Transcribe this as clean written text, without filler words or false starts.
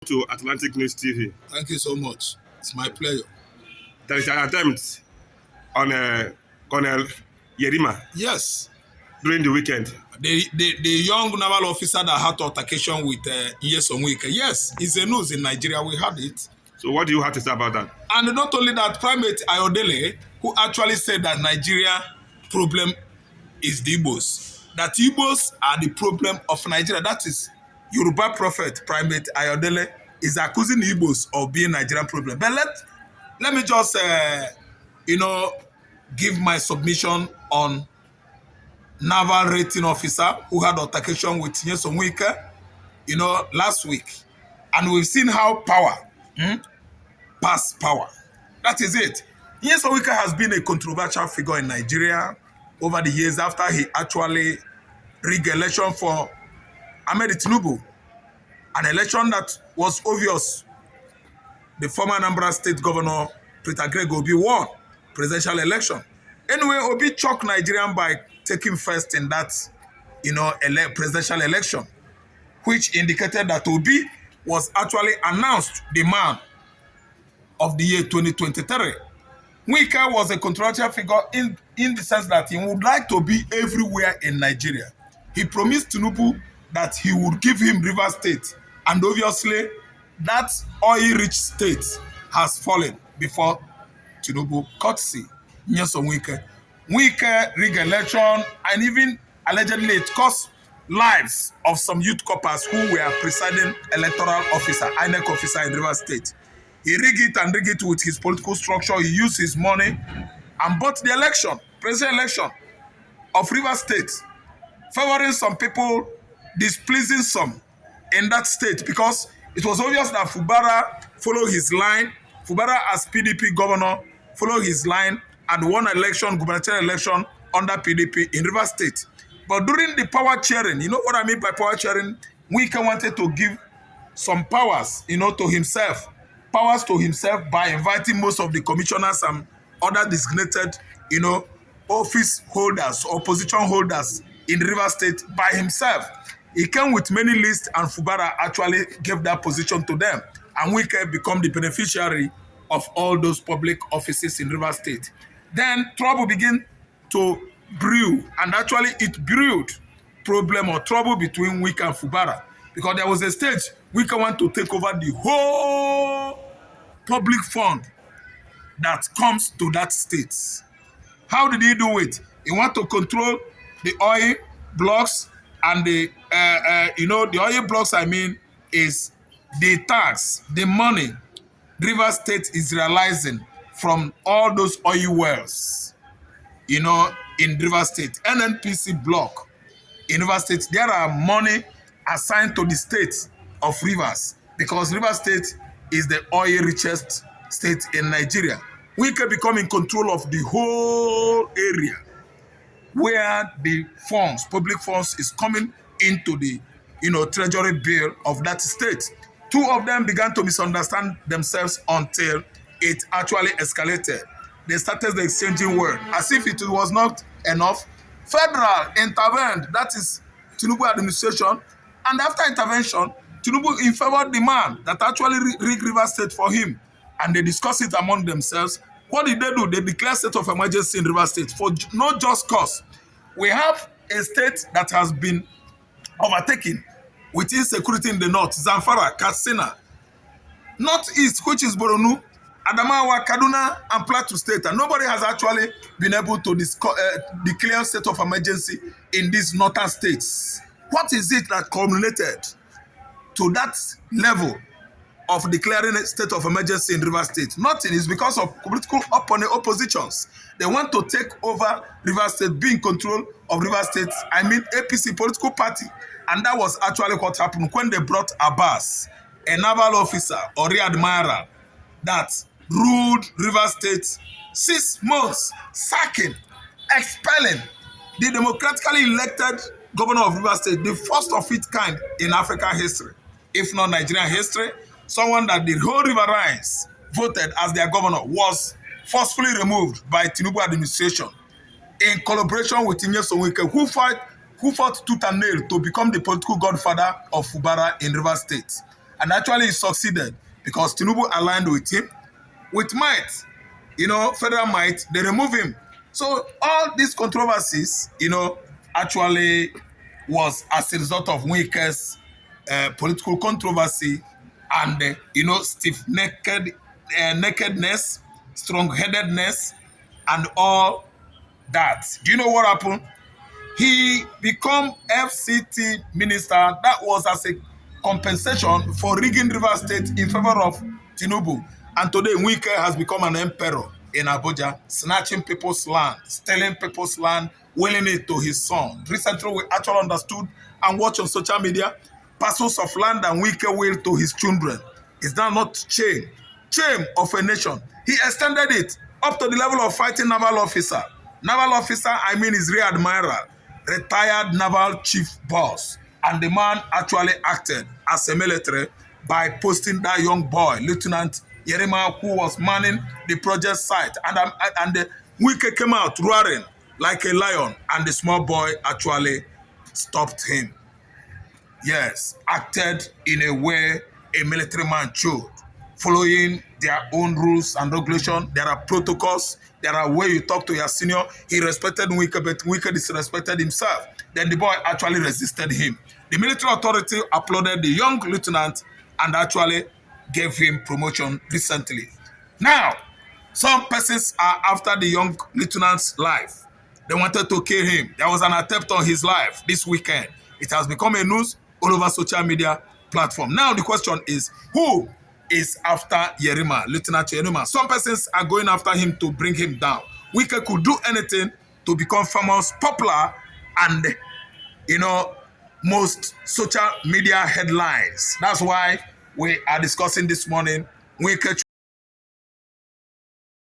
To Atlantic News TV. Thank you so much. It's my pleasure. There is an attempt on Colonel Yerima Yes, during the weekend. the young naval officer that had altercation with Nyesom Wike. Yes, it's a news in Nigeria. We had it. So what do you have to say about that? And not only that, Primate Ayodele, who actually said that Nigeria problem is the Igbos. That Igbos are the problem of Nigeria. That is Yoruba prophet Primate Ayodele is accusing Igbos of being Nigerian problem. But let me just give my submission on Naval rating officer who had altercation with Nyesom Wike, last week. And we've seen how power pass power. That is it. Nyesom Wike has been a controversial figure in Nigeria over the years after he actually rigged election for Ahmed Tinubu, an election that was obvious. The former Anambra State Governor Peter Greg Obi won presidential election. Anyway, Obi choked Nigerian by taking first in that, presidential election, which indicated that Obi was actually announced the man of the year 2023. Wike was a controversial figure in the sense that he would like to be everywhere in Nigeria. He promised Tinubu that he would give him Rivers State, and obviously that oil-rich state has fallen before Tinubu courtesy Nyesom Wike. Wike rigged election, and even allegedly it cost lives of some youth corpers who were presiding electoral officer, INEC officer in Rivers State. He rigged it with his political structure. He used his money and bought the election, presidential election of Rivers State, favoring some people, displeasing some in that state, because it was obvious that Fubara followed his line. Fubara, as PDP governor, followed his line and won election, gubernatorial election under PDP in Rivers State. But during the power sharing, you know what I mean by power sharing? Wike wanted to give some powers, to himself. Powers to himself by inviting most of the commissioners and other designated, office holders or position holders in Rivers State by himself. He came with many lists, and Fubara actually gave that position to them. And Wike became the beneficiary of all those public offices in Rivers State. Then trouble began to brew, and actually it brewed problem or trouble between Wike and Fubara, because there was a stage Wike wanted to take over the whole public fund that comes to that state. How did he do it? He wanted to control the oil blocks, and the oil blocks, is the tax, the money Rivers State is realizing from all those oil wells, in Rivers State. NNPC block in Rivers State, there are money assigned to the state of Rivers, because Rivers State is the oil richest state in Nigeria. We can become in control of the whole area where the funds, public funds, is coming into the, treasury bill of that state. Two of them began to misunderstand themselves until it actually escalated. They started the exchanging word. As if it was not enough, Federal intervened, that is Tinubu administration, and after intervention, Tinubu in favored the man that actually rigged Rivers State for him, and they discussed it among themselves. What did they do? They declared state of emergency in Rivers State for no just cause. We have a state that has been overtaken with insecurity in the north, Zamfara, Katsina, northeast, which is Borno, Adamawa, Kaduna, and Plateau State, and nobody has actually been able to declare state of emergency in these northern states. What is it that culminated to that level of declaring a state of emergency in Rivers State? Nothing. Is because of political oppositions. They want to take over Rivers State, be in control of Rivers State, APC political party. And that was actually what happened when they brought Abbas, a naval officer or rear admiral that ruled Rivers State 6 months, sacking, expelling the democratically elected governor of Rivers State, the first of its kind in African history, if not Nigerian history. Someone that the whole riverines voted as their governor was forcefully removed by Tinubu administration in collaboration with Nyesom Wike, who fought tooth and nail to become the political godfather of Fubara in Rivers State. And actually he succeeded because Tinubu aligned with him. With might, federal might, they remove him. So all these controversies, actually was as a result of Wike's political controversy and, nakedness, strong-headedness, and all that. Do you know what happened? He become FCT minister. That was as a compensation for rigging River State in favor of Tinubu. And today, Wike has become an emperor in Abuja, snatching people's land, stealing people's land, willing it to his son. Recently, we actually understood and watched on social media parcels of land and Wike will to his children. Is that not shame of a nation? He extended it up to the level of fighting naval officer. Naval officer, I mean, is Rear Admiral, retired naval chief boss. And the man actually acted as a military by posting that young boy, Lieutenant Yerima, who was manning the project site. And the Wike came out roaring like a lion, and the small boy actually stopped him. Yes, acted in a way a military man should, following their own rules and regulations. There are protocols. There are ways you talk to your senior. He respected Wike, but Wike disrespected himself. Then the boy actually resisted him. The military authority applauded the young lieutenant and actually gave him promotion recently. Now, some persons are after the young lieutenant's life. They wanted to kill him. There was an attempt on his life this weekend. It has become a news all over social media platform. Now the question is, who is after Yerima, Lieutenant Yerima? Some persons are going after him to bring him down. Wike could do anything to become famous, popular, and, most social media headlines. That's why we are discussing this morning. Wike